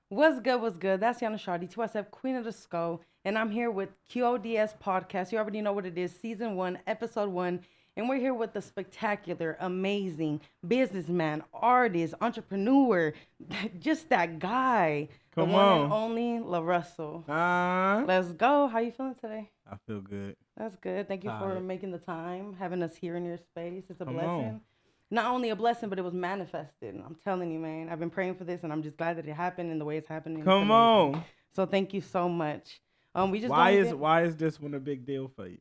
What's good? What's good? That's Yana Shardy, TYSF Queen of the Skull, and I'm here with QODS podcast. You already know what it is, season 1, episode 1, and we're here with the spectacular, amazing businessman, artist, entrepreneur, just that guy, the Come one and on. only LaRussell. Uh, Let's go. How you feeling today? I feel good. That's good. Thank you for Tired. making the time, having us here in your space. It's a Come on. blessing. Not only a blessing, but it was manifested. I'm telling you, man. I've been praying for this, and I'm just glad that it happened and the way it's happening. It's Come amazing. on. So thank you so much. We just Why is this one a big deal for you?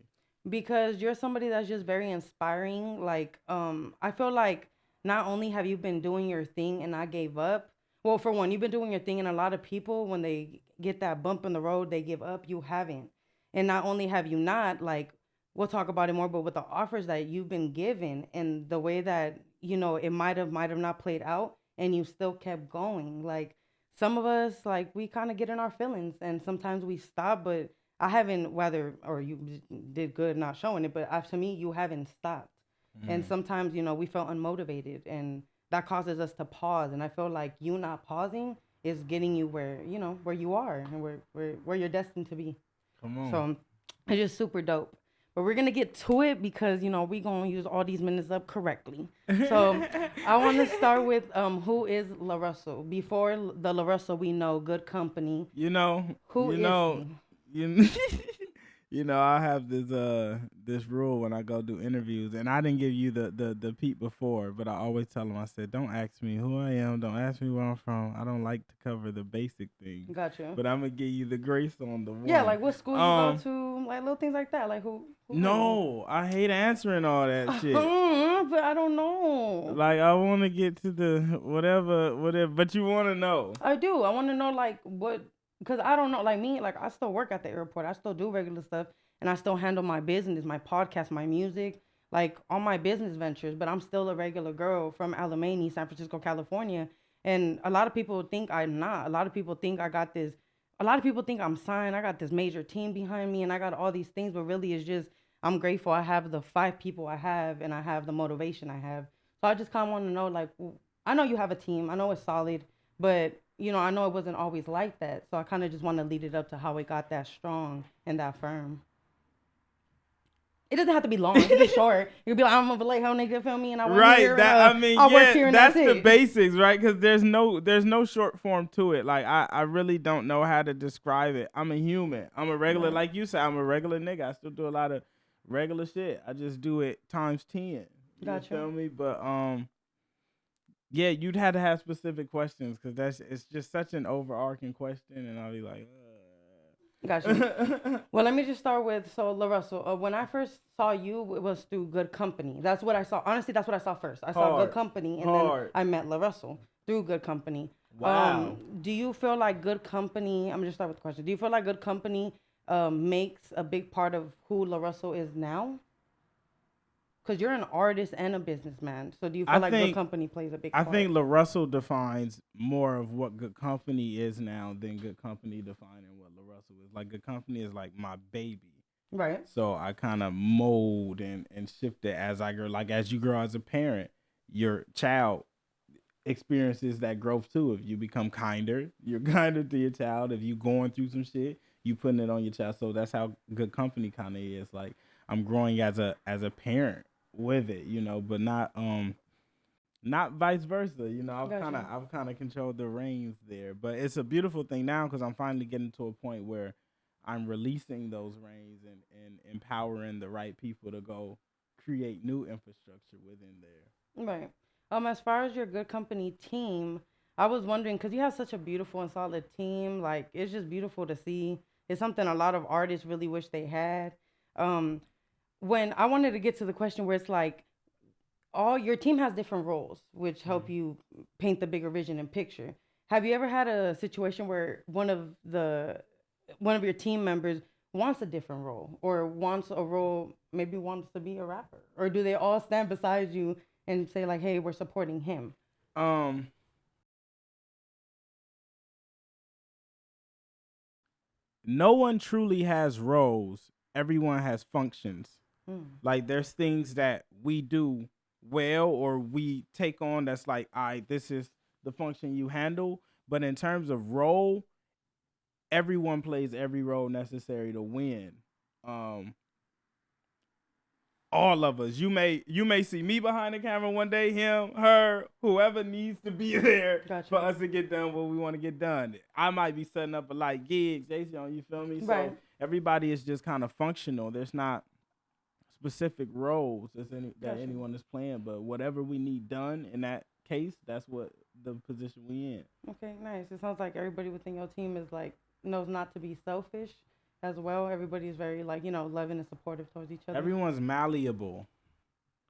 because you're somebody that's just very inspiring. I feel like not only have you been doing your thing and I gave up. Well, for one, you've been doing your thing, and a lot of people, when they get that bump in the road, they give up. You haven't, and not only have you not, like we'll talk about it more, but with the offers that you've been given and the way that it might have not played out, and you still kept going. Like some of us, like we kind of get in our feelings, and sometimes we stop, but I haven't, whether or you did good not showing it, but to me, you haven't stopped. And Mm. sometimes, we felt unmotivated, and that causes us to pause. And I feel like you not pausing is getting you where you are and where you're destined to be. Come on. So it's just super dope. But we're gonna get to it because we're gonna use all these minutes up correctly. So I want to start with who is LaRussell. Before the LaRussell we know, Good Company. you know, Who you is know, he? you I have this rule when I go do interviews, and I didn't give you the peep before, but I always tell them, I said, don't ask me who I am, don't ask me where I'm from. I don't like to cover the basic things, Gotcha. but I'm gonna give you the grace on the Yeah, one. like what school you go to, like little things like that. Like who are you? No, I hate answering all that shit. But I don't know. Like I want to get to the whatever, but you want to know. I do. I want to know like what, because I don't know. Like me, like I still work at the airport. I still do regular stuff, and I still handle my business, my podcast, my music, like all my business ventures. But I'm still a regular girl from Alamany, San Francisco, California. And a lot of people think I'm not. A lot of people think I got this. A lot of people think I'm signed. I got this major team behind me, and I got all these things. But really, it's just I'm grateful. I have the 5 people I have, and I have the motivation I have. So I just kind of want to know, like, I know you have a team. I know it's solid, but I know it wasn't always like that. So I kind of just want to lead it up to how it got that strong and that firm. It doesn't have to be long. It can be short. You could be like, I'm a Vallejo nigga, feel me? And I work Right. here. I work here, Yeah, and that's that's the it. basics, right? Because there's no short form to it. Like I really don't know how to describe it. I'm a human. I'm a regular, Right. like you said. I'm a regular nigga. I still do a lot of regular shit. I just do it times 10. You Gotcha. feel me? But yeah, you'd have to have specific questions because it's just such an overarching question, and I'll be like, Gotcha. Well, let me just start with LaRussell. When I first saw you, it was through Good Company. That's what I saw. Honestly, that's what I saw first. I saw Good hard, Company, and then hard. I met LaRussell through Good Company. Wow. Do you feel like Good Company? I'm gonna just start with the question. Do you feel like Good Company makes a big part of who LaRussell is now? Because you're an artist and a businessman. So do you I feel like Good think Company plays a big I part? think LaRussell defines more of what good company is now than good company defining what LaRussell is. Like good company is like my baby. Right. So I kind of mold and shift it as I grow. Like as you grow as a parent, your child experiences that growth too. If you become kinder, you're kinder to your child. If you going through some shit, you putting it on your child. So that's how good company kind of is. Like I'm growing as a parent with it, but not vice versa. Gotcha. I've kind of controlled the reins there, but it's a beautiful thing now because I'm finally getting to a point where I'm releasing those reins and empowering the right people to go create new infrastructure within there. Right. As far as your Good Company team, I was wondering because you have such a beautiful and solid team. Like it's just beautiful to see. It's something a lot of artists really wish they had. Um, when I wanted to get to the question where it's like all your team has different roles, which help you paint the bigger vision and picture. Have you ever had a situation where one of your team members wants a different role or wants a role, maybe wants to be a rapper, or do they all stand beside you and say like, "Hey, we're supporting him"? Um, no one truly has roles. Everyone has functions. Mm. Like there's things that we do well or we take on that's like, all right, this is the function you handle. But in terms of role, everyone plays every role necessary to win. Um, all of us. You may see me behind the camera one day, him, her, whoever needs to be there Gotcha. for us to get done what we want to get done. I might be setting up a like gigs, Jason, you feel me? Right. So everybody is just kind of functional. There's not specific roles that Gotcha. anyone is playing, but whatever we need done in that case, that's what the position we in. Okay, nice. It sounds like everybody within your team is like knows not to be selfish as well. Everybody is very like, loving and supportive towards each other. Everyone's malleable.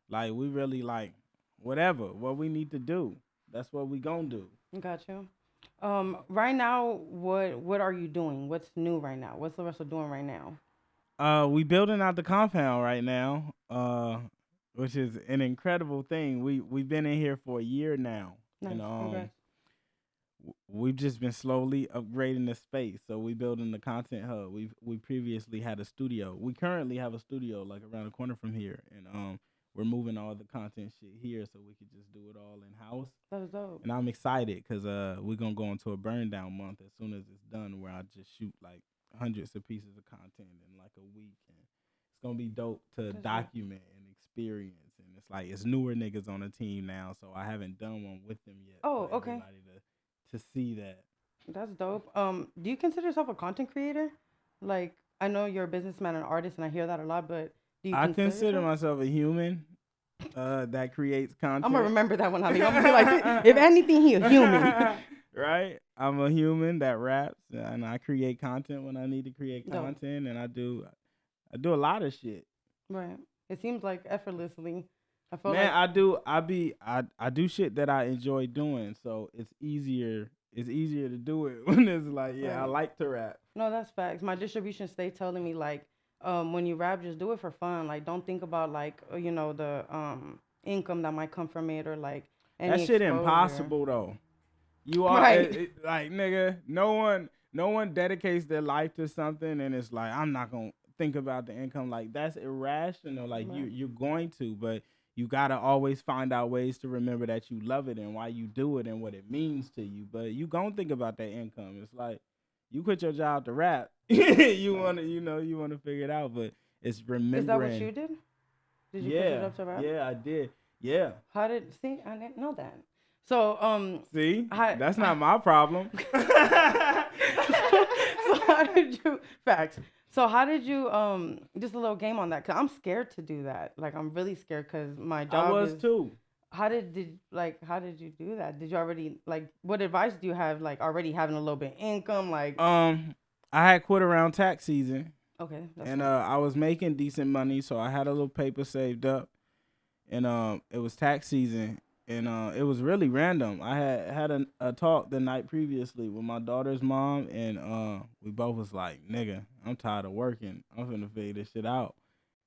Like we really like what we need to do. That's what we gonna do. Got you. Right now, what are you doing? What's new right now? What's LaRussell doing right now? We building out the compound right now, which is an incredible thing. We've been in here for a year now. Nice. And Congrats. we've just been slowly upgrading the space. So we building the content hub. We previously had a studio. We currently have a studio like around the corner from here, and we're moving all the content shit here so we could just do it all in house. That was dope. And I'm excited because we're gonna go into a burn down month as soon as it's done, where I just shoot like hundreds of pieces of content in like a week, and it's gonna be dope to document and experience. And it's like it's newer niggas on the team now, so I haven't done one with them yet. Oh, okay. Everybody to see that. That's dope. Do you consider yourself a content creator? Like, I know you're a businessman and artist, and I hear that a lot, but do you consider myself a human that creates content. I'm gonna remember that when I leave. I'm gonna be like, if anything, he a human. Right? I'm a human that raps, and I create content when I need to create Dope. content, and I do a lot of shit. Right. It seems like effortlessly. I feel Man, like I do shit that I enjoy doing, so it's easier to do it when it's like, yeah, I like to rap. No, that's facts. My distribution stay telling me like, when you rap, just do it for fun. Like, don't think about like, the income that might come from it or like any that shit exposure. impossible though. You are Right. like, nigga, no one dedicates their life to something and it's like, I'm not gonna think about the income. Like, that's irrational. Like, Right. you're going to, but you gotta always find out ways to remember that you love it and why you do it and what it means to you. But you gonna think about that income. It's like you quit your job to rap. You wanna figure it out, but it's remembering. Is that what you did? Did you quit your job to rap? Yeah, I did. Yeah. I didn't know that. So see, that's not my problem. So how did you facts? So how did you just a little game on that? Cause I'm scared to do that. Like, I'm really scared because my job I was too. How did you do that? Did you already like what advice do you have like already having a little bit of income like? I had quit around tax season. Okay. And I was making decent money, so I had a little paper saved up, and it was tax season, and it was really random. I had a talk the night previously with my daughter's mom, and we both was like, "Nigga, I'm tired of working. I'm finna figure this shit out."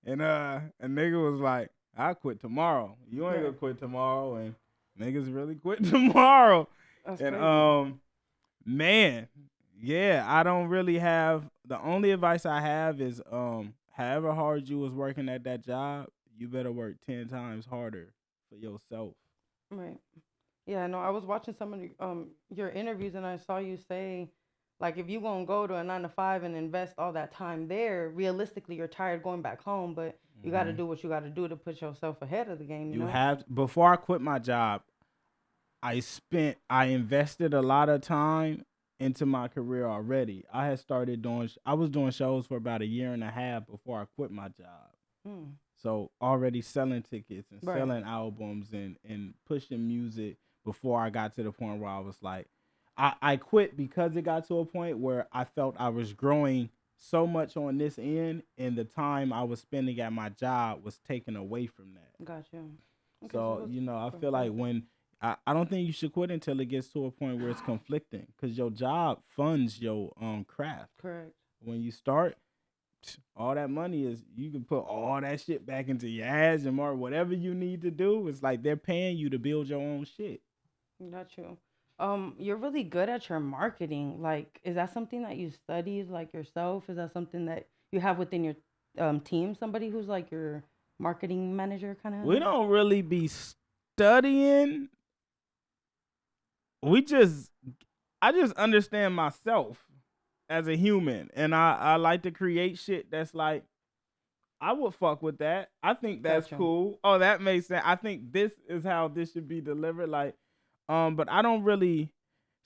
And a nigga was like, "I quit tomorrow. You ain't gonna quit tomorrow," and niggas really quit tomorrow. That's and crazy. man. Yeah, I don't really have. The only advice I have is, however hard you was working at that job, you better work 10 times harder for yourself. Right. Yeah. No, I was watching some of your interviews and I saw you say, like, if you gonna go to a 9 to 5 and invest all that time there, realistically, you're tired going back home, but you got to do what you got to do to put yourself ahead of the game. You know? have before I quit my job, I invested a lot of time into my career already. I was doing shows for about a year and a half before I quit my job. So already selling tickets and selling albums and pushing music before I got to the point where I was like, I quit because it got to a point where I felt I was growing so much on this end and the time I was spending at my job was taken away from that. Gotcha. Okay, so, I feel like when I don't think you should quit until it gets to a point where it's conflicting, because your job funds your craft. Correct. When you start, all that money is, you can put all that shit back into your ads and more, whatever you need to do. It's like they're paying you to build your own shit. Got you. You're really good at your marketing. Like, is that something that you studied like yourself? Is that something that you have within your team? Somebody who's like your marketing manager kind of? We don't really be studying. We just I just understand myself as a human, and I like to create shit that's like, I would fuck with that. I think that's Gotcha. cool. Oh, that makes sense. I think this is how this should be delivered. Like, but I don't really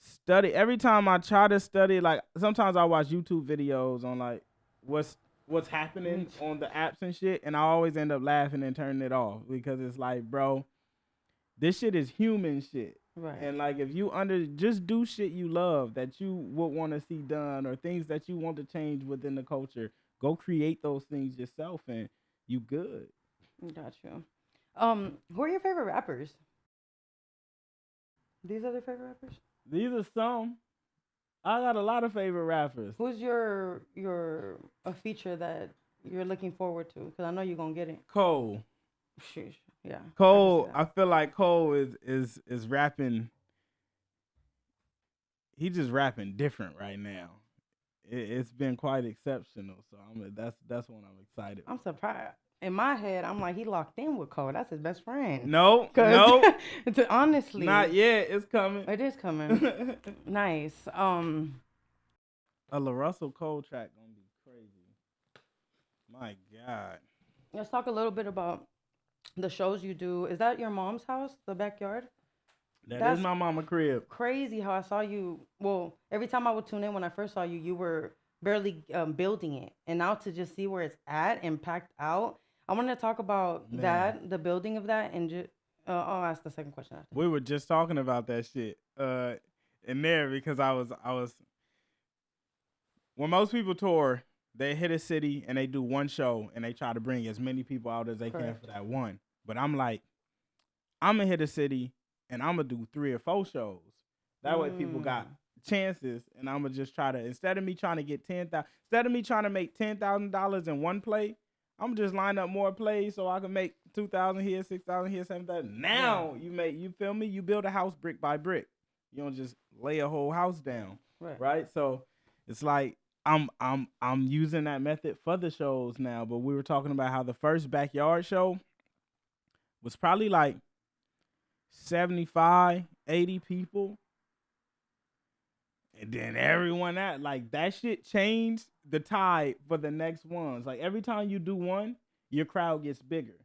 study. Every time I try to study, like sometimes I watch YouTube videos on like what's happening on the apps and shit, and I always end up laughing and turning it off because it's like, bro, this shit is human shit. Right. And like if you just do shit you love that you would want to see done or things that you want to change within the culture, go create those things yourself and you good. Gotcha. Who are your favorite rappers? These are their favorite rappers? These are some. I got a lot of favorite rappers. Who's your a feature that you're looking forward to? Because I know you're gonna get it. Cole. Sheesh. Yeah. Cole, I feel like Cole is rapping. He just rapping different right now. It's been quite exceptional. So that's one I'm excited. I'm surprised. In my head, I'm like, he locked in with Cole. That's his best friend. No. Honestly. Not yet. It's coming. It is coming. Nice. A LaRussell Cole track gonna be crazy. My God. Let's talk a little bit about the shows you do. Is that your mom's house, the backyard? That's my mama crib. Crazy how I saw you. Well, every time I would tune in when I first saw you, you were barely building it. And now to just see where it's at and packed out, I want to talk about that, the building of that, and I'll ask the second question after. We were just talking about that shit in there because I was when most people tour, they hit a city and they do one show and they try to bring as many people out as they can for that one. But I'm like, I'm going to hit a city and I'm going to do 3 or 4 shows. That way people got chances and I'm going to just try to, instead of me trying to make $10,000 in one play, I'm going to just line up more plays so I can make 2,000 here, 6,000 here, 7,000. Now you feel me? You build a house brick by brick. You don't just lay a whole house down. Right? So it's like, I'm using that method for the shows now, but we were talking about how the first backyard show was probably like 75, 80 people. And then everyone that shit changed the tide for the next ones. Like every time you do one, your crowd gets bigger.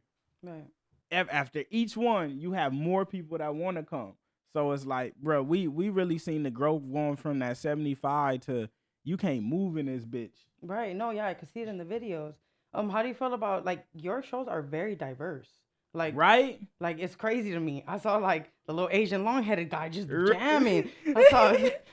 Right. After each one, you have more people that want to come. So it's like, bro, we really seen the growth going from that 75 to you can't move in this bitch. Right. No, yeah, I could see it in the videos. How do you feel about, like, your shows are very diverse. Like, right? Like, it's crazy to me. I saw, like, the little Asian long-headed guy just jamming. I saw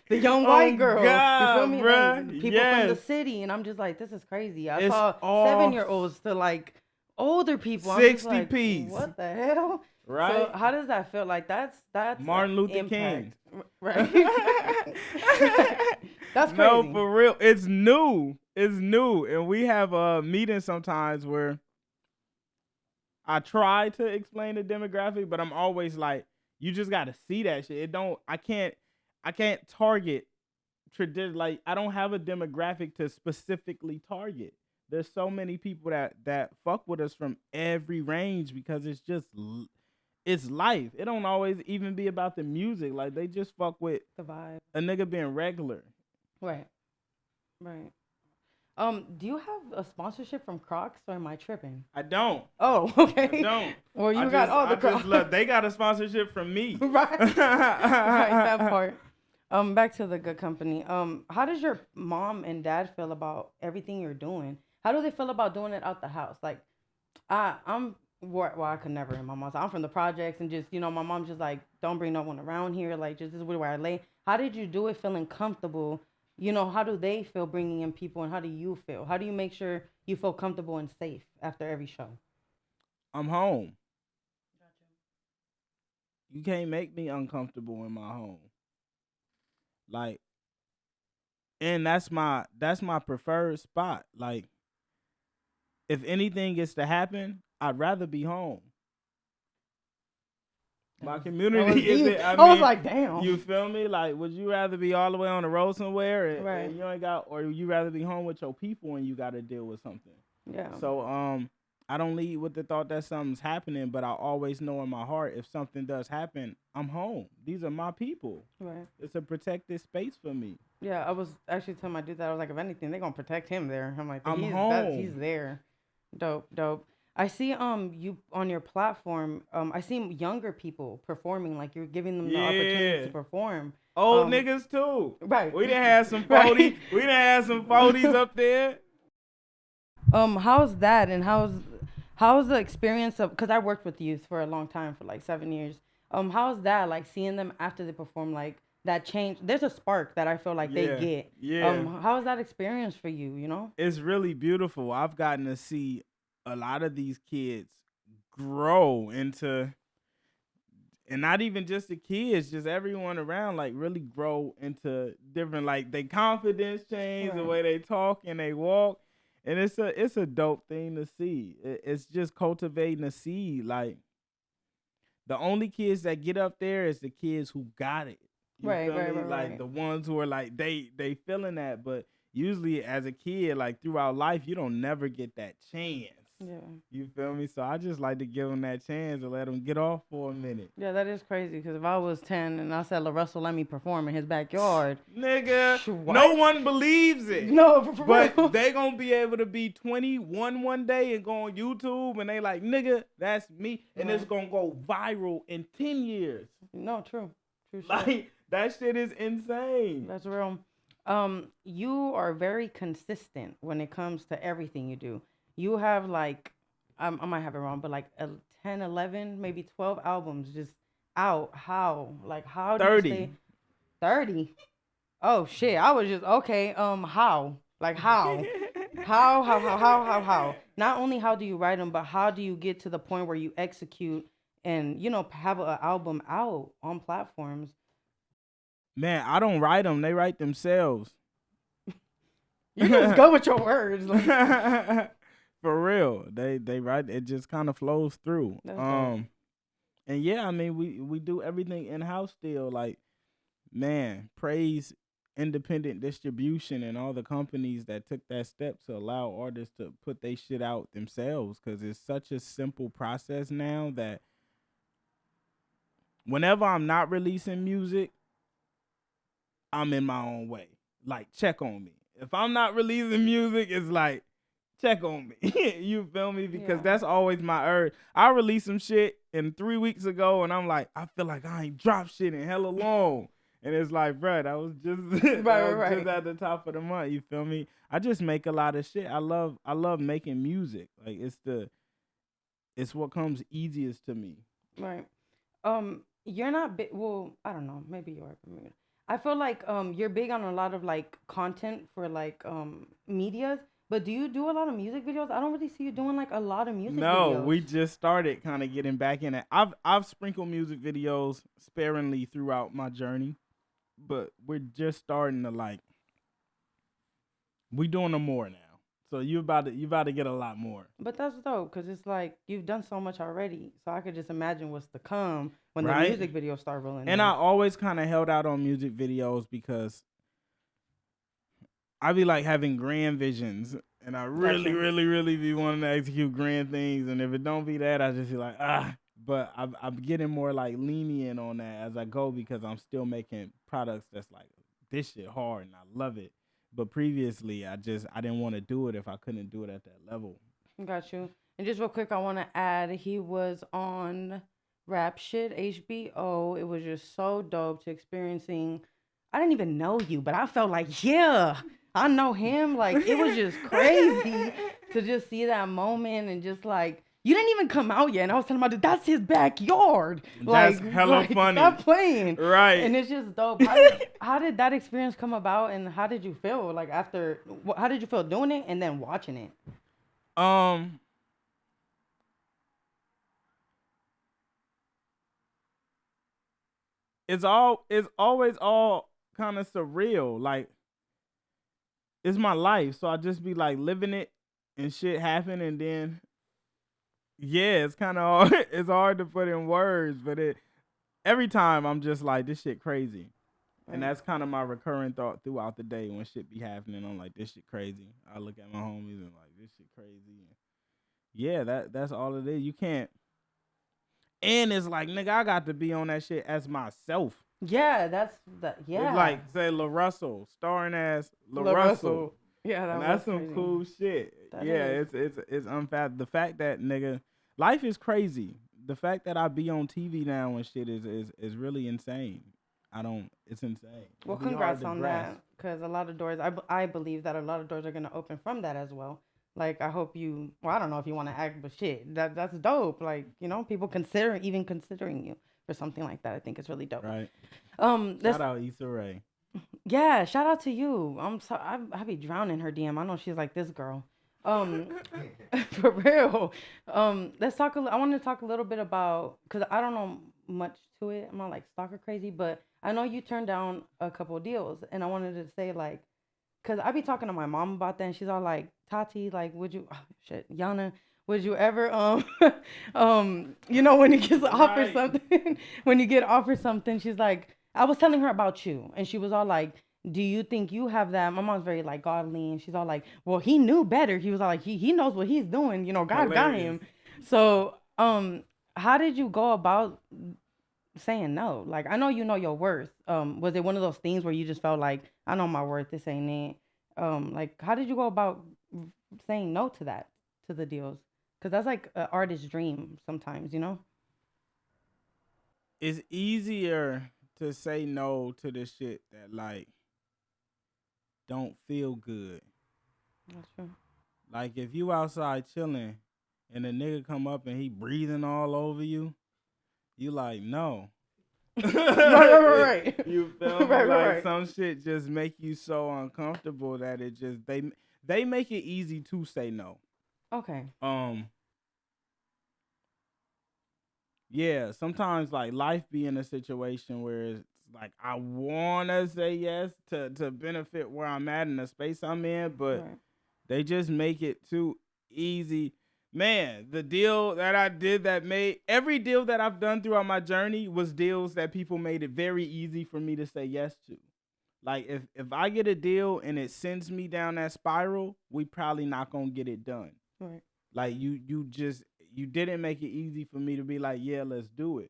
the young white girl. God, you feel me? Bruh. Like, people from the city. And I'm just like, this is crazy. I saw 7-year-olds to, like, older people. 60 like, piece. What the hell? Right. So how does that feel? Like, that's Martin Luther impact. King. Right. That's crazy. No, for real. It's new. And we have meetings sometimes where I try to explain the demographic, but I'm always like, you just got to see that shit. I can't target like I don't have a demographic to specifically target. There's so many people that fuck with us from every range because it's life. It don't always even be about the music. Like they just fuck with the vibe. A nigga being regular. Right. Do you have a sponsorship from Crocs or am I tripping? I don't. Oh, okay. I don't. Well, you got all the Crocs. They got a sponsorship from me. Right. Right, that part. Back to the good company. How does your mom and dad feel about everything you're doing? How do they feel about doing it out the house? Like, I could never in my mom's. I'm from the projects and just, my mom's just like, don't bring no one around here. Like, just this is where I lay. How did you do it feeling comfortable? How do they feel bringing in people and how do you feel? How do you make sure you feel comfortable and safe after every show? I'm home. Gotcha. You can't make me uncomfortable in my home. Like, and that's my preferred spot. Like, if anything is to happen, I'd rather be home. My community is it. I was like, damn. You feel me? Like, would you rather be all the way on the road somewhere right. and you ain't got, or you rather be home with your people and you got to deal with something? Yeah. So, I don't lead with the thought that something's happening, but I always know in my heart if something does happen, I'm home. These are my people. Right. It's a protected space for me. Yeah, I was actually telling my dude that I was like, if anything, they're gonna protect him there. I'm like, I'm he's home. there. Dope, dope. I see you on your platform. I see younger people performing, like you're giving them the opportunity to Yeah. perform. Old Um, niggas too. right, We done had some 40. right. We done had some 40s up there. How's that, and how's the experience of? Because I worked with youth for a long time, for like 7 years. How's that, like seeing them after they perform, like that change? There's a spark that I feel like they Yeah. get. Yeah. How is that experience for you? You know? It's really beautiful. I've gotten to see a lot of these kids grow into, and not even just the kids, just everyone around, like really grow into different, like they confidence change, the Right. way they talk and they walk. And it's a dope thing to see. It's just cultivating a seed. Like the only kids that get up there is the kids who got it. You Right, feel right, me? right, Like right. the ones who are like they feeling that, but usually as a kid, like throughout life, you don't never get that chance. Yeah. You feel me? So I just like to give them that chance and let them get off for a minute. Yeah, that is crazy. Because if I was 10 and I said LaRussell let me perform in his backyard, Nigga, no what? one believes it. No, for real. But they gonna be able to be 21 one day and go on YouTube and they like, nigga, that's me. And it's Right. gonna go viral in 10 years. No, true. True shit. Like, that shit is insane. That's real. You are very consistent when it comes to everything you do. You have like, I might have it wrong, but like 10, 11, maybe 12 albums just out. How? Like, how do you 30. stay 30? Oh shit! I was just okay. How? Like how? How? Not only how do you write them, but how do you get to the point where you execute and have an album out on platforms? Man, I don't write them. They write themselves. You just go with your words. Like, For real. They write, it just kind of flows through. that's dope. And yeah, I mean we do everything in house still. Like, man, praise independent distribution and all the companies that took that step to allow artists to put their shit out themselves, because it's such a simple process now that whenever I'm not releasing music, I'm in my own way. Like, check on me. If I'm not releasing music, it's like, check on me. You feel me? Because Yeah. that's always my urge. I released some shit 3 weeks ago, and I'm like, I feel like I ain't dropped shit in hella long. And it's like, bro, that was just Right. just at the top of the month. You feel me? I just make a lot of shit. I love making music. Like, it's what comes easiest to me. Right. You're not big. Well, I don't know. Maybe you are. Maybe not. I feel like you're big on a lot of like content for like medias. But do you do a lot of music videos? I don't really see you doing like a lot of music No, videos. we just started kind of getting back in it. I've sprinkled music videos sparingly throughout my journey, but we're just starting to like, we doing them more now. So you about to get a lot more. But that's dope because it's like you've done so much already. So I could just imagine what's to come when the Right? music videos start rolling And in. I always kind of held out on music videos because I be like having grand visions, and I really, Gotcha. really, really be wanting to execute grand things. And if it don't be that, I just be like, ah. But I'm getting more like lenient on that as I go, because I'm still making products that's like, this shit hard and I love it. But previously, I didn't want to do it if I couldn't do it at that level. Got you. And just real quick, I want to add he was on Rap Shit HBO. It was just so dope to experiencing. I didn't even know you, but I felt like, yeah, I know him. Like, it was just crazy to just see that moment and just like, you didn't even come out yet. And I was telling my dude, that's his backyard. That's Like, hella funny. Stop playing. Right. And it's just dope. How did that experience come about, and how did you feel like after? How did you feel doing it and then watching it? Um, it's always all kind of surreal. Like, it's my life, so I just be like living it, and shit happen, and then yeah, it's kind of hard. It's hard to put in words, but every time I'm just like, this shit crazy. And Right. that's kind of my recurring thought throughout the day when shit be happening. I'm like, this shit crazy. I look at my homies and like, this shit crazy. Yeah, that's all it is. You can't. And it's like, nigga, I got to be on that shit as myself. Yeah, that's that. It's Yeah, like, say, LaRussell, starring as LaRussell. LaRussell. Yeah, And that was that's some crazy. cool shit. That Yeah, is. it's unfathomable. The fact that, nigga, life is crazy. The fact that I be on TV now and shit is really insane. It's insane. Well, It'd be hard congrats to on grasp. that, because a lot of doors. I believe that a lot of doors are gonna open from that as well. Like I hope you. Well, I don't know if you want to act, but shit, that's dope. Like people even considering you for something like that. I think it's really dope. Right. Let's Shout out Issa Rae. Yeah, shout out to you. I'm so I be drowning her DM. I know she's like this girl. Um, for real. Let's talk. I want to talk a little bit about, because I don't know much to it. I'm not like stalker crazy, but I know you turned down a couple deals, and I wanted to say like, cause I be talking to my mom about that, and she's all like, Tati, like, would you, oh, shit, Yana, would you ever, when you get offered Right. something, when you get offered something, she's like, I was telling her about you, and she was all like, do you think you have that? My mom's very like godly, and she's all like, well, he knew better. He was all like, he knows what he's doing. God got him. So, how did you go about saying no? Like, I know you know your worth. Was it one of those things where you just felt like, I know my worth, this ain't it? Like, how did you go about saying no to that, to the deals? Because that's like an artist's dream sometimes, you know? It's easier to say no to the shit that like don't feel good. That's true. Like if you outside chilling and a nigga come up and he breathing all over you, you like no. Right. You feel me? Right, Like right. some shit just make you so uncomfortable that it just they make it easy to say no. Okay. Yeah, sometimes like life be in a situation where it's like I wanna say yes to benefit where I'm at in the space I'm in, but Right. they just make it too easy. Man, the deal that I did that made every deal that I've done throughout my journey was deals that people made it very easy for me to say yes to. Like if I get a deal and it sends me down that spiral, we probably not gonna get it done. Right. Like you didn't make it easy for me to be like, yeah, let's do it.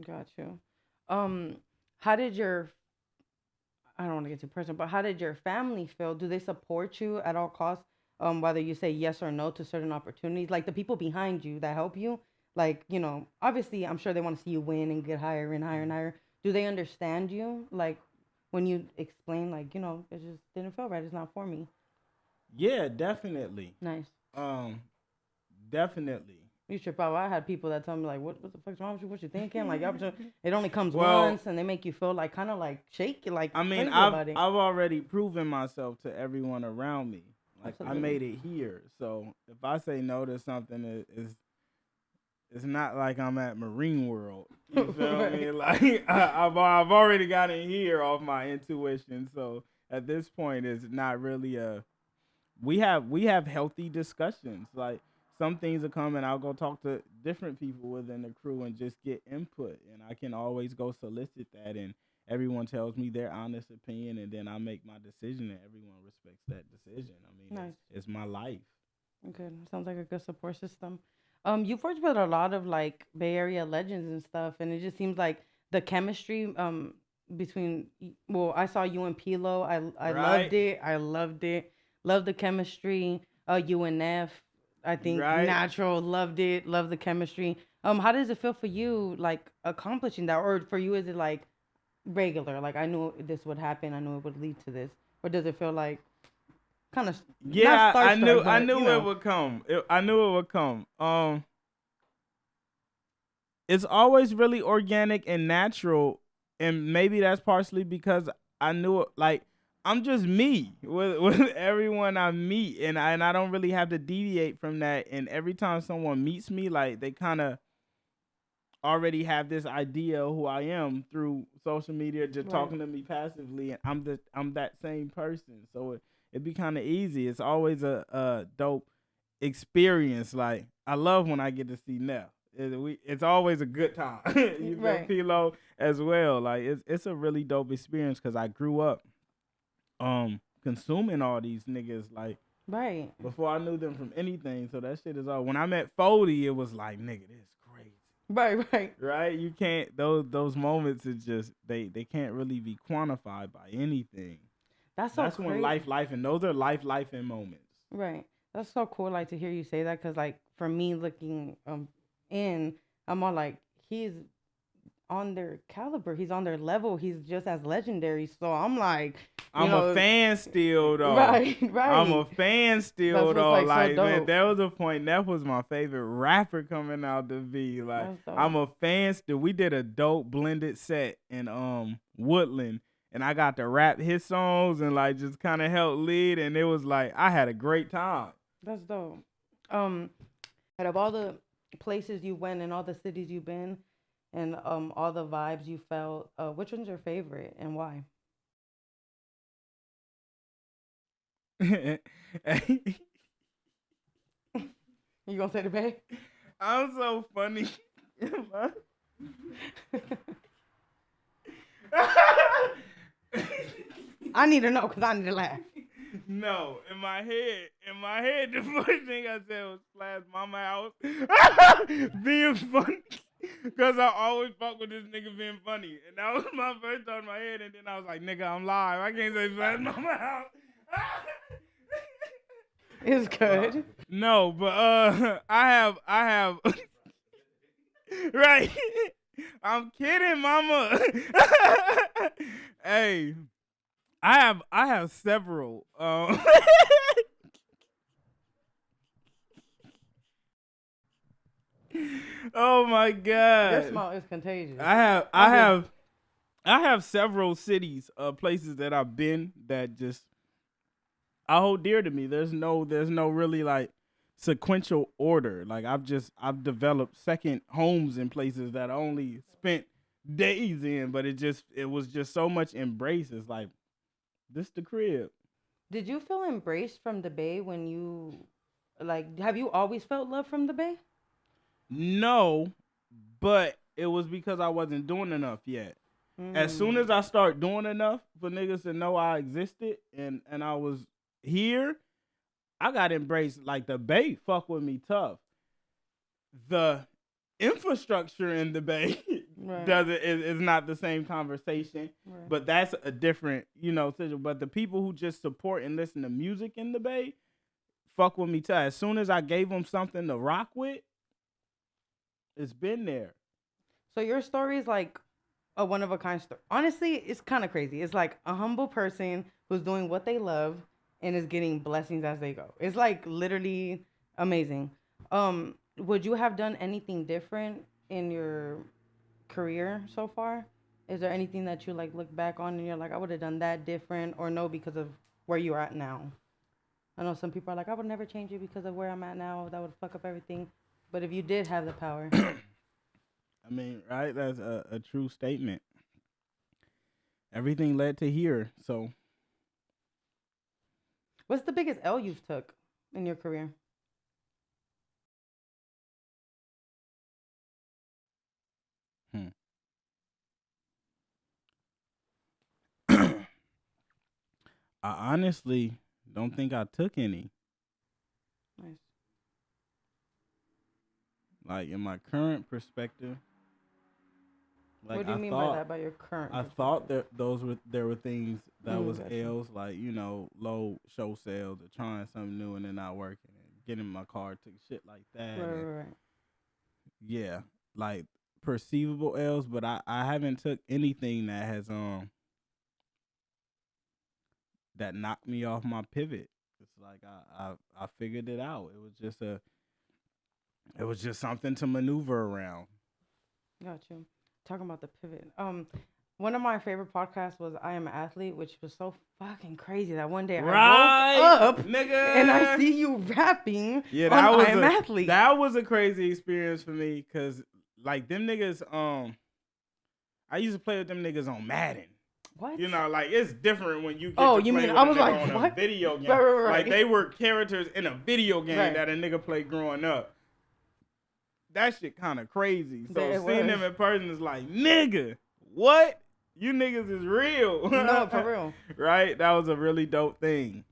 Got you. How did your I don't want to get too personal, but how did your family feel? Do they support you at all costs? Whether you say yes or no to certain opportunities, like the people behind you that help you, like obviously, I'm sure they want to see you win and get higher and higher and higher. Do they understand you? Like when you explain, like it just didn't feel right. It's not for me. Yeah, definitely. Nice. Definitely. You should probably. I had people that tell me like, what the fuck's wrong with you? What you thinking? Like, it only comes Well, once, and they make you feel like kind of like shaky, like I mean, crazy I've about it. already proven myself to everyone around me. Like Absolutely. I made it here. So if I say no to something, it's not like I'm at Marine World. You feel Right. me? Like I've already got in here off my intuition. So at this point, it's not really we have healthy discussions. Like some things will come and I'll go talk to different people within the crew and just get input. And I can always go solicit that, and everyone tells me their honest opinion, and then I make my decision, and everyone respects that decision. I mean, Nice. it's my life. Good. Sounds like a good support system. You've worked with a lot of like Bay Area legends and stuff, and it just seems like the chemistry between. Well, I saw you and Pilo. I Right. loved it. I loved it. Loved the chemistry. UNF. I think Right. natural. Loved it. Loved the chemistry. How does it feel for you, like accomplishing that, or for you is it like regular? Like I knew this would happen. I knew it would lead to this, or does it feel like kind of Yeah, not I knew starstruck, I but, knew it would come. I knew it would come. It's always really organic and natural, and maybe that's partially because I knew it. Like I'm just me with everyone I meet, and I don't really have to deviate from that. And every time someone meets me, like they kind of already have this idea of who I am through social media, just Right. talking to me passively, and I'm that same person. So it be kind of easy. It's always a dope experience. Like I love when I get to see Nell. It's always a good time. You feel Right. Pilo as well. Like it's a really dope experience because I grew up consuming all these niggas like Right. before I knew them from anything. So that shit is all. When I met Foley, it was like, nigga, this is crazy. Right. Right? You can't, those moments is just, they can't really be quantified by anything. That's so That's crazy. when life, and those are life and moments. Right. That's so cool, like, to hear you say that, because, like, for me looking in, I'm all like, he's on their caliber, he's on their level, he's just as legendary. So I'm like, I'm a fan still, though. Right. I'm a fan still, That's though. what's, like, Like, so man, dope. there was a point, that was my favorite rapper coming out to be. Like, That's dope. I'm a fan still. We did a dope blended set in Woodland, and I got to rap his songs and, like, just kind of help lead, and it was like, I had a great time. That's dope. Out of all the places you went and all the cities you've been and all the vibes you felt, which one's your favorite and why? You gonna say the Bay? I'm so funny. I need to know because I need to laugh. No, in my head, the first thing I said was Slash Mama House being funny. Because I always fuck with this nigga being funny. And that was my first thought in my head. And then I was like, nigga, I'm live. I can't say Slash Mama House. It's good. No, but I have right. I'm kidding, mama. Hey, I have several. Oh my God. Your smile is contagious. I have several cities, places that I've been that just I hold dear to me. There's no really like sequential order. Like I've developed second homes in places that I only spent days in, but it was just so much embrace. It's like, this the crib. Did you feel embraced from the Bay when you, like, have you always felt love from the Bay? No, but it was because I wasn't doing enough yet. As soon as I start doing enough for niggas to know I existed and I was here, I got embraced. Like, the Bay fuck with me tough. The infrastructure in the Bay is not the same conversation, but that's a different, but the people who just support and listen to music in the Bay fuck with me tough. As soon as I gave them something to rock with, it's been there. So your story is like a one of a kind story. Honestly, it's kind of crazy. It's like a humble person who's doing what they love and is getting blessings as they go. It's like literally amazing. Would you have done anything different in your career so far? Is there anything that you like look back on and you're like, I would have done that different, or no, because of where you're at now? I know some people are like, I would never change it because of where I'm at now. That would fuck up everything. But if you did have the power. I mean, right? That's a true statement. Everything led to here, so. What's the biggest L you've took in your career? I honestly don't think I took any. Nice. Like, in my current perspective. Like, what do you mean by that, by your current I thought that there were things that was L's, like, low show sales or trying something new and then not working and getting my car took shit like that. Right. Yeah, like perceivable L's, but I haven't took anything that has that knocked me off my pivot. It's like I figured it out. It was just something to maneuver around. Got you. Talking about the pivot. One of my favorite podcasts was I Am an Athlete, which was so fucking crazy that one day I woke up, nigga, and I see you rapping on I Am Athlete. That was a crazy experience for me, because like them niggas, I used to play with them niggas on Madden. What? Like, it's different when you get to play mean with I was a like, nigga on what? a video game. Right. Like, they were characters in a video game that a nigga played growing up. That shit kind of crazy. So seeing them in person is like, nigga, what? You niggas is real. No, for real. Right? That was a really dope thing.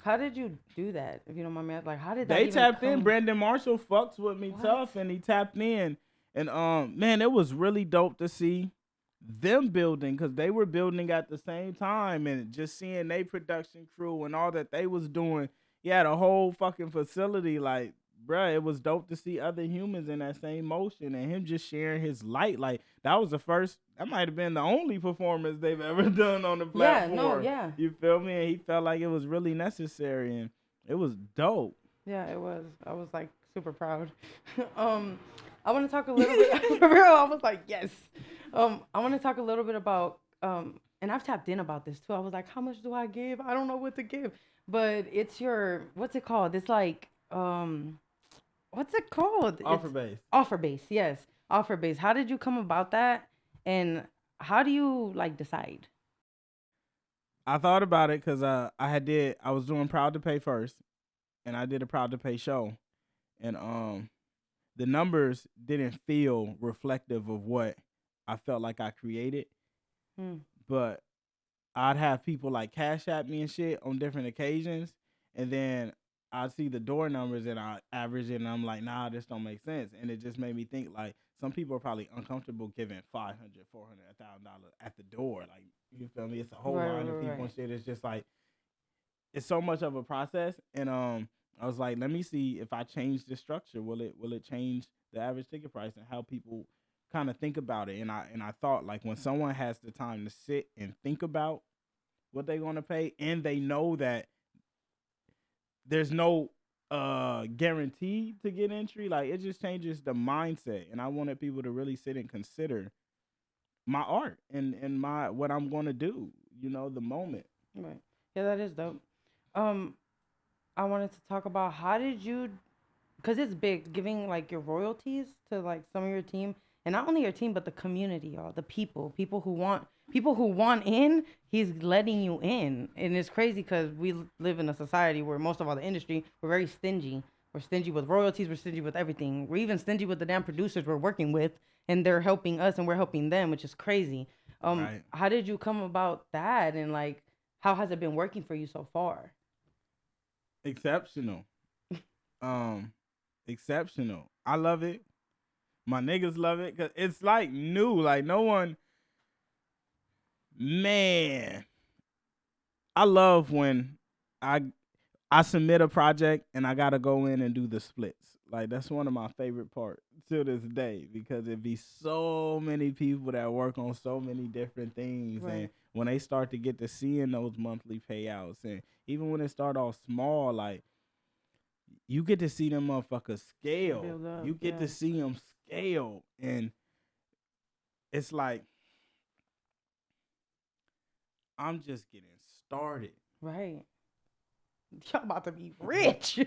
How did you do that? If you don't mind me asking, like, how did that They even tapped come? in. Brandon Marshall fucks with me What? tough, and he tapped in. And man, it was really dope to see them building, because they were building at the same time, and just seeing their production crew and all that they was doing. He had a whole fucking facility. Like, bruh, it was dope to see other humans in that same motion, and him just sharing his light. Like, that was the first, that might have been the only performance they've ever done on the Yeah, platform. no, yeah. You feel me? And he felt like it was really necessary, and it was dope. Yeah, it was. I was like super proud. I want to talk a little bit for real. I was like, yes. I want to talk a little bit about and I've tapped in about this too. I was like, how much do I give? I don't know what to give. But it's your, what's it called? It's like what's it called? Offer base. Offer base, yes. Offer base. How did you come about that? And how do you like decide? I thought about it because I was doing Proud to Pay first, and I did a Proud to Pay show, and the numbers didn't feel reflective of what I felt like I created. But I'd have people like cash at me and shit on different occasions, and then I'd see the door numbers and I average it, and I'm like, nah, this don't make sense. And it just made me think, like, some people are probably uncomfortable giving $500, $400, $1,000 at the door. Like, you feel me? It's a whole line of people and shit. It's just like, it's so much of a process. And I was like, let me see if I change the structure, will it change the average ticket price and how people kind of think about it. And I thought, like, when someone has the time to sit and think about what they're going to pay, and they know that there's no guarantee to get entry, like, it just changes the mindset. And I wanted people to really sit and consider my art and my what I'm going to do, the moment. Right. Yeah, that is dope. I wanted to talk about how did you, because it's big, giving like your royalties to like some of your team, and not only your team but the community, y'all, the people who want in. He's letting you in, and it's crazy because we live in a society where most of all the industry, we're very stingy. We're stingy with royalties. We're stingy with everything. We're even stingy with the damn producers we're working with, and they're helping us and we're helping them, which is crazy. Right. How did you come about that, and like how has it been working for you so far? Exceptional. Exceptional. I love it. My niggas love it because it's like new. Like, no one, man. I love when I submit a project and I gotta go in and do the splits. Like, that's one of my favorite parts to this day, because it be so many people that work on so many different things. Right. And when they start to get to seeing those monthly payouts, and even when it start off small, like, you get to see them motherfuckers scale. Build up, You get to see them scale. And it's like, I'm just getting started. Right. Y'all about to be rich.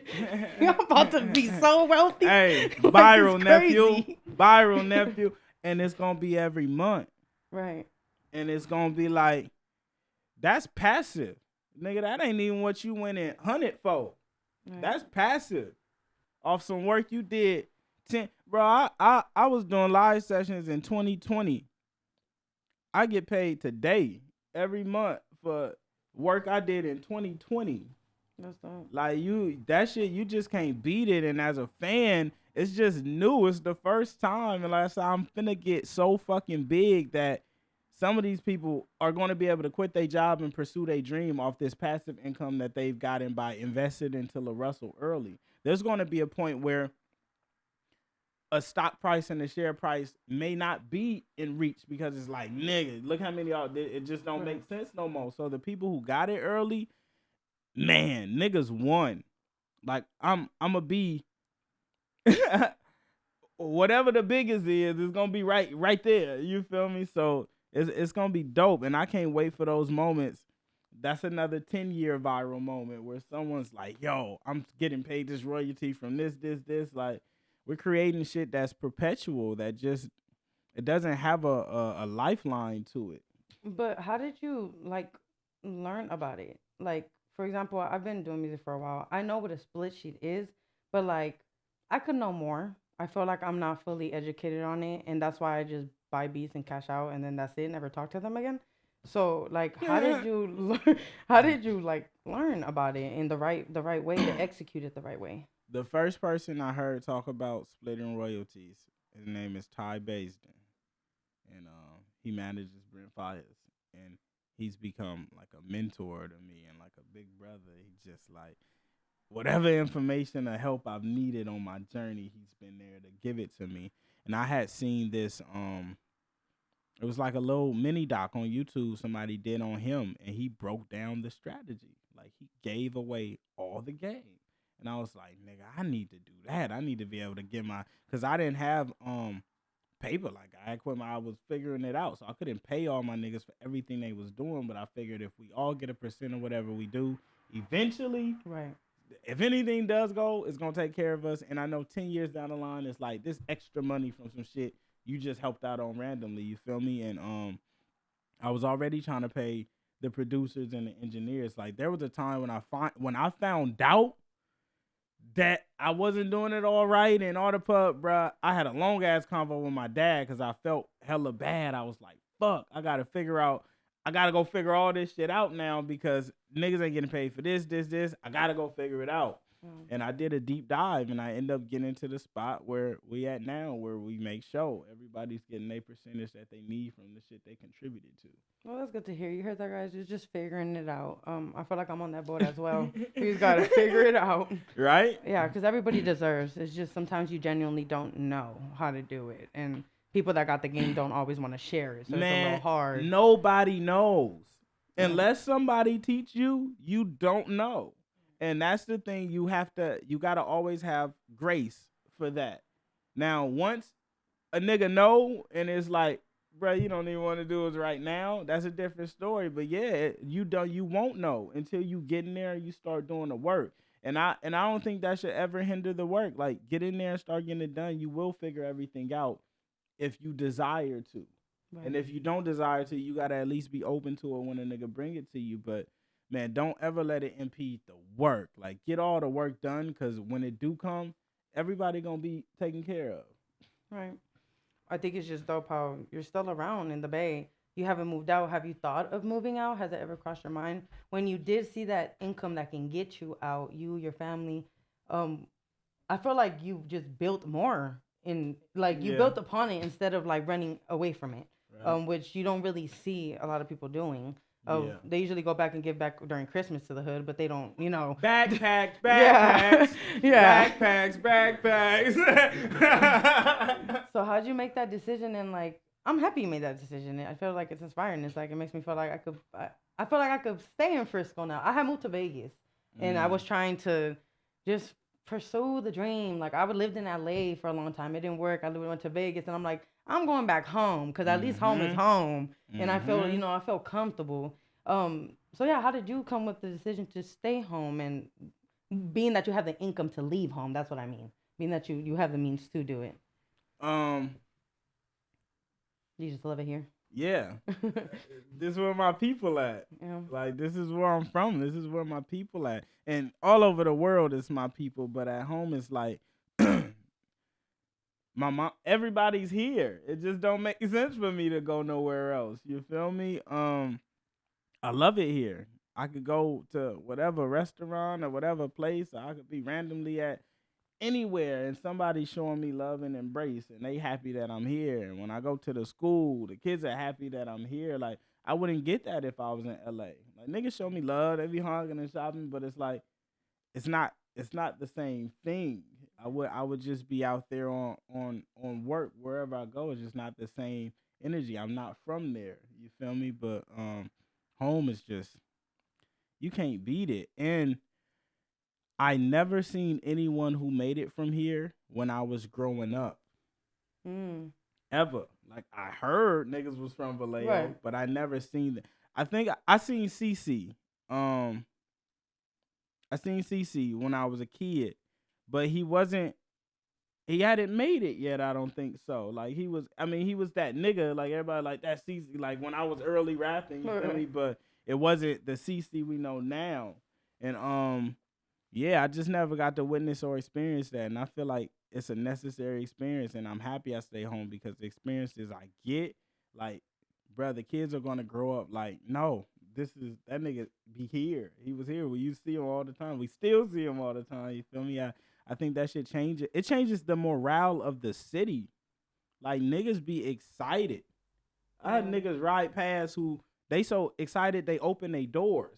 Y'all about to be so wealthy. Hey, Like, viral it's nephew. crazy. Viral nephew. And it's going to be every month. Right. And it's going to be like, that's passive. Nigga, that ain't even what you went in hunted for. Right. That's passive. Off some work you did. Bro, I was doing live sessions in 2020. I get paid today, every month, for work I did in 2020. That's dope. Like, that shit, you just can't beat it. And as a fan, it's just new. It's the first time. And like I said, I'm finna get so fucking big that some of these people are going to be able to quit their job and pursue their dream off this passive income that they've gotten by investing into LaRussell early. There's going to be a point where a stock price and a share price may not be in reach, because it's like, nigga, look how many y'all did. It just don't make sense no more. So the people who got it early, man, niggas won. Like, I'm gonna be whatever the biggest is, it's gonna be right there. You feel me? So it's gonna be dope, and I can't wait for those moments. That's another 10-year viral moment where someone's like, yo, I'm getting paid this royalty from this. Like, we're creating shit that's perpetual, that just, it doesn't have a lifeline to it. But how did you like learn about it? Like, for example, I've been doing music for a while. I know what a split sheet is, but like I could know more. I feel like I'm not fully educated on it, and that's why I just buy beats and cash out, and then that's it. Never talk to them again. So like, how did you learn? How did you like learn about it in the right way to execute it the right way? The first person I heard talk about splitting royalties, his name is Ty Basden, and he manages Brent Fires, and he's become like a mentor to me and like a big brother. He just like whatever information or help I've needed on my journey, he's been there to give it to me. And I had seen this it was like a little mini doc on YouTube somebody did on him, and he broke down the strategy. Like he gave away all the game. And I was like, nigga, I need to do that. I need to be able to get my, cause I didn't have paper like I had equipment. I was figuring it out, so I couldn't pay all my niggas for everything they was doing. But I figured if we all get a percent of whatever we do, eventually, Right. if anything does go, it's gonna take care of us. And I know 10 years down the line, it's like this extra money from some shit you just helped out on randomly. You feel me? And I was already trying to pay the producers and the engineers. Like there was a time when I found out that I wasn't doing it all right and all the pub, bruh. I had a long ass convo with my dad because I felt hella bad. I was like, fuck, I gotta go figure all this shit out now because niggas ain't getting paid for this. I gotta go figure it out. And I did a deep dive and I ended up getting to the spot where we at now, where we make show. Everybody's getting their percentage that they need from the shit they contributed to. Well, that's good to hear. You heard that, guys? You're just figuring it out. I feel like I'm on that boat as well. You just gotta figure it out. Right? Yeah, because everybody deserves. It's just sometimes you genuinely don't know how to do it, and people that got the game don't always want to share it, so it's a little hard. Nobody knows. Unless somebody teach you, you don't know. And that's the thing, you gotta always have grace for that. Now, once a nigga know and it's like, bro, you don't even want to do it right now, that's a different story. But yeah, you won't know until you get in there and you start doing the work. And I don't think that should ever hinder the work. Like, get in there and start getting it done. You will figure everything out if you desire to. Right. And if you don't desire to, you gotta at least be open to it when a nigga bring it to you. But man, don't ever let it impede the work. Like, get all the work done, because when it do come, everybody gonna be taken care of. Right. I think it's just dope how you're still around in the Bay. You haven't moved out. Have you thought of moving out? Has it ever crossed your mind? When you did see that income that can get you out, you, your family, I feel like you just built more you built upon it instead of like running away from it, right. Which you don't really see a lot of people doing. They usually go back and give back during Christmas to the hood, but they don't, Backpacks. Yeah. Backpacks. So how'd you make that decision? And like, I'm happy you made that decision. I feel like it's inspiring. It's like, it makes me feel like I feel like I could stay in Frisco now. I had moved to Vegas and I was trying to just pursue the dream. Like, I lived in LA for a long time. It didn't work. I went to Vegas and I'm like, I'm going back home because at least home is home. And I feel, I felt comfortable. So yeah, how did you come with the decision to stay home, and being that you have the income to leave home? That's what I mean. Being that you have the means to do it. You just love it here. Yeah. This is where my people at. Yeah. Like, this is where I'm from. This is where my people at. And all over the world it's my people, but at home it's like my mom, everybody's here. It just don't make sense for me to go nowhere else. You feel me? I love it here. I could go to whatever restaurant or whatever place, or I could be randomly at anywhere and somebody showing me love and embrace, and they happy that I'm here. And when I go to the school, the kids are happy that I'm here. Like, I wouldn't get that if I was in LA. Like, niggas show me love, they be hugging and shopping, but it's like, it's not the same thing. I would just be out there on work wherever I go. It's just not the same energy. I'm not from there. You feel me? But home is just, you can't beat it. And I never seen anyone who made it from here when I was growing up. Ever. Like, I heard niggas was from Vallejo, right, but I never seen them. I think I seen CC. I seen CC when I was a kid, but he hadn't made it yet, I don't think so. Like, he was that nigga, like, everybody like that CC, like, when I was early rapping, you feel me? But it wasn't the CC we know now. And yeah, I just never got to witness or experience that. And I feel like it's a necessary experience, and I'm happy I stay home because the experiences I get, like, bruh, the kids are gonna grow up like, no, this is that nigga be here. He was here. We used to see him all the time. We still see him all the time. You feel me? I think that should change it. It changes the morale of the city. Like niggas be excited. I had Yeah. niggas ride past who they so excited they open their doors.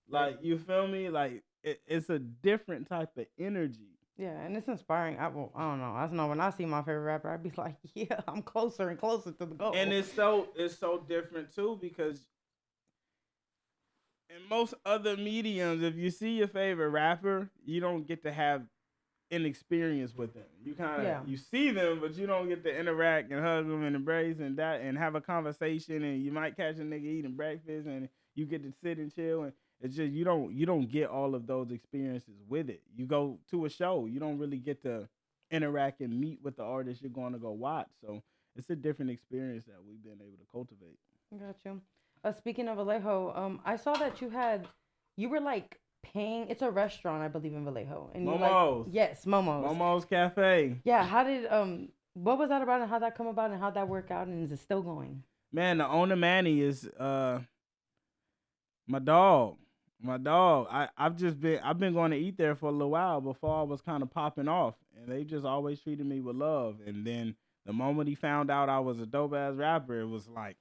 Like you feel me? Like it's a different type of energy. Yeah, and it's inspiring. I don't know. I just know when I see my favorite rapper, I be like, yeah, I'm closer and closer to the And goal. it's so different too because in most other mediums, if you see your favorite rapper, you don't get to have an experience with them. You kind of Yeah. you see them, but you don't get to interact and hug them and embrace and that and have a conversation. And you might catch a nigga eating breakfast, and you get to sit and chill. And it's just you don't get all of those experiences with it. You go to a show, you don't really get to interact and meet with the artist you're going to go watch. So it's a different experience that we've been able to cultivate. Got you. Speaking of Vallejo, I saw that you were like paying. It's a restaurant, I believe, in Vallejo, and you like Momo's, yes, Momo's. Momo's Cafe. Yeah. How did what was that about, and how that come about, and how that work out, and is it still going? Man, the owner Manny is my dog. My dog. I've been going to eat there for a little while before I was kind of popping off. And they just always treated me with love. And then the moment he found out I was a dope ass rapper, it was like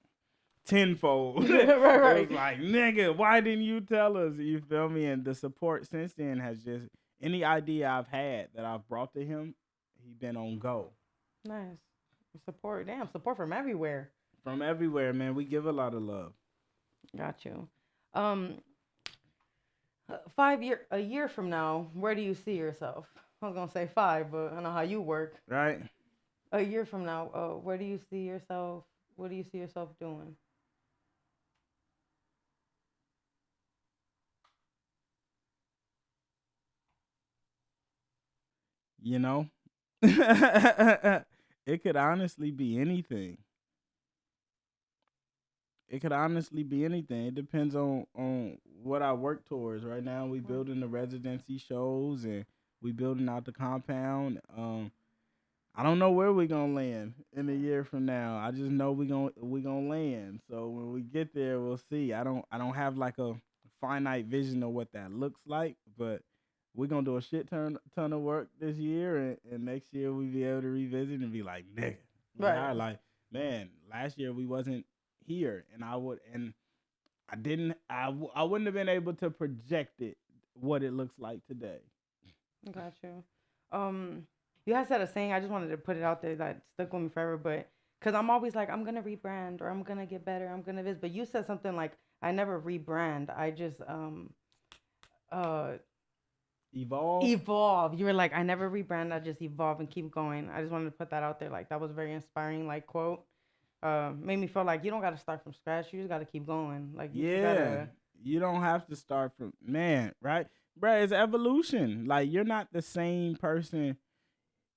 tenfold. Right, right. It was like, nigga, why didn't you tell us? You feel me? And the support since then has just any idea I've had that I've brought to him, he been on go. Nice. Support. Damn, support from everywhere. From everywhere, man. We give a lot of love. Got you. Um, a year from now, where do you see yourself? I was gonna say 5, but I don't know how you work. Right? A year from now, where do you see yourself? What do you see yourself doing? You know? It could honestly be anything. It could honestly be anything. It depends on what I work towards. Right now we Mm. building the residency shows and we building out the compound. I don't know where we gonna land in a year from now. I just know we gonna land. So when we get there, we'll see. I don't have like a finite vision of what that looks like, but we're gonna do a ton of work this year, and next year we be able to revisit and be like, nigga, we Right. are like, man, last year we wasn't here, and I didn't, I wouldn't have been able to project it what it looks like today. Got you. Um, you had said a saying. I just wanted to put it out there that stuck with me forever. But because I'm always like, I'm gonna rebrand or I'm gonna get better. I'm gonna this. But you said something like, I never rebrand. I just uh Evolve. evolve. You were like, I never rebrand. I just evolve and keep going. I just wanted to put that out there. Like that was very inspiring. Like quote. Made me feel like you don't got to start from scratch. You just got to keep going. Like you just Yeah, gotta. you don't have to start from man, right? Bruh, it's evolution. Like you're not the same person.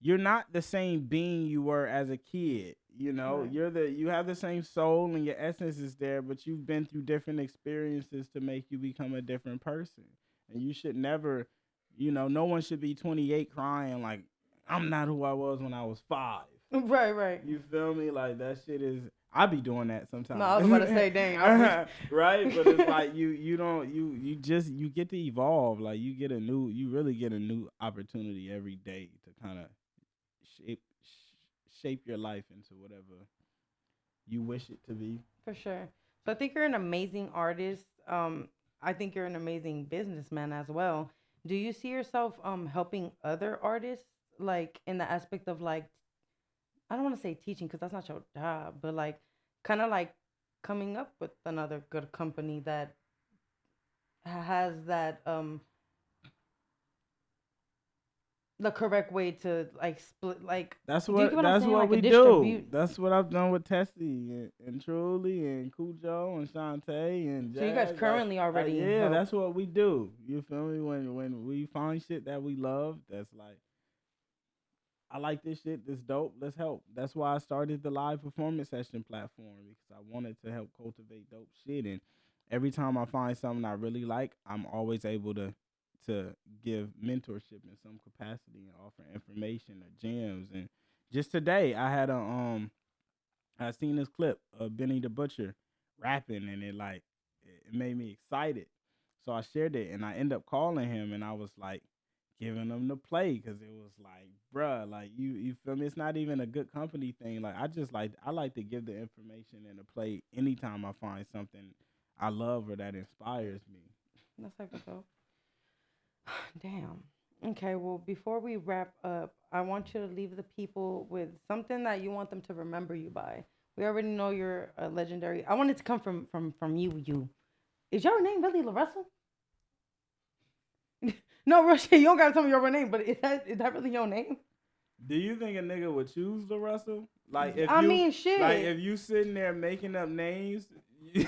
You're not the same being you were as a kid. You know, Right. you have the same soul and your essence is there, but you've been through different experiences to make you become a different person. And you should never, no one should be 28 crying like I'm not who I was when I was 5. Right, right. You feel me? Like that shit is. I be doing that sometimes. No, I was about to say, dang. I was, Right, but it's like you don't you get to evolve. Like you really get a new opportunity every day to kind of shape shape your life into whatever you wish it to be. for sure. So I think you're an amazing artist. I think you're an amazing businessman as well. Do you see yourself helping other artists like in the aspect of like I don't want to say teaching because that's not your job, but like kind of like coming up with another good company that has that the correct way to like split like That's do you get what what I'm that's saying? what Like a we do. distribute. That's what I've done with Tessie and Truly and Cujo and Shantae and So you guys Jazz. currently already Yeah, help. that's what we do. You feel me? When we find shit that we love, that's like I like this shit. This dope. Let's help. That's why I started the live performance session platform because I wanted to help cultivate dope shit. And every time I find something I really like, I'm always able to give mentorship in some capacity and offer information or gems. And just today, I had I seen this clip of Benny the Butcher rapping, and it made me excited. So I shared it, and I ended up calling him, and I was like giving him the play because it was like, bruh, like you feel me? It's not even a good company thing. Like I like to give the information and the play anytime I find something I love or that inspires me. That's like a dope. Damn. Okay, well, before we wrap up, I want you to leave the people with something that you want them to remember you by. We already know you're a legendary. I want it to come from you. You is your name really LaRussell? No, Russia, you don't gotta tell me your real name, but is that really your name? Do you think a nigga would choose the Russell? Like I mean, shit. like if you sitting there making up names, But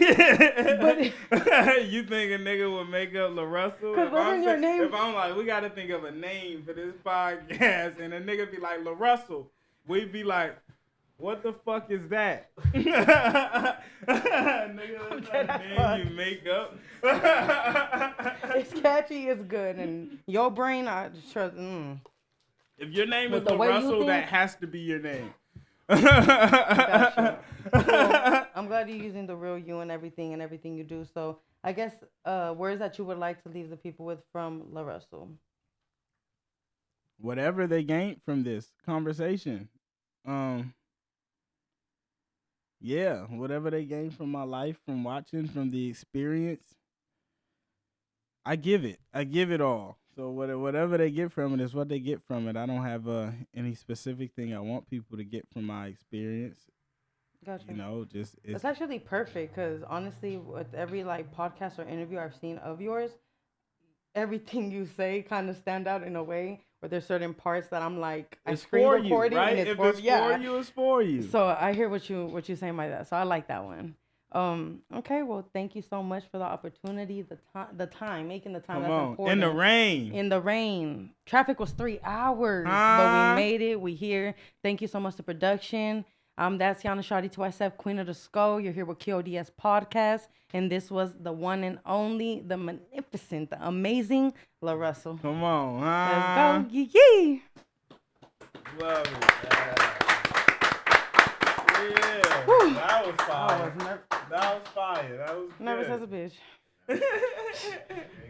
you think a nigga would make up LaRussell? Because wasn't your name? If I'm like, we got to think of a name for this podcast, and a nigga be like LaRussell, we'd be like, what the fuck is that? Nigga, that's not a name you make up. It's catchy, it's good, and your brain, I just trust. If your name With is the way you LaRussell, think- that has to be your name. Gotcha. Cool. I'm glad you're using the real you and everything you do. So I guess words that you would like to leave the people with from LaRussell. Whatever they gain from this conversation. Yeah, whatever they gain from my life, from watching, from the experience, I give it all. So whatever they get from it is what they get from it. I don't have any specific thing I want people to get from my experience. Gotcha. You know, just it's actually perfect because honestly, with every like podcast or interview I've seen of yours, everything you say kind of stand out in a way where there's certain parts that I'm like, I screen recording, right? and it's if for it's for you, it's for you. So I hear what you saying by that. So I like that one. Okay, well, thank you so much for the opportunity, the time, making the time. Come that's on. important. In the rain. Traffic was 3 hours, but we made it. We here. Thank you so much to production. That's Yana Shawty TYSF, Queen of the Skull. You're here with QODS podcast, and this was the one and only, the magnificent, the amazing LaRussell. Come on, Let's go, yee. Love it. Yeah, whew. That was fire. That was fire. That was nervous good. as a bitch.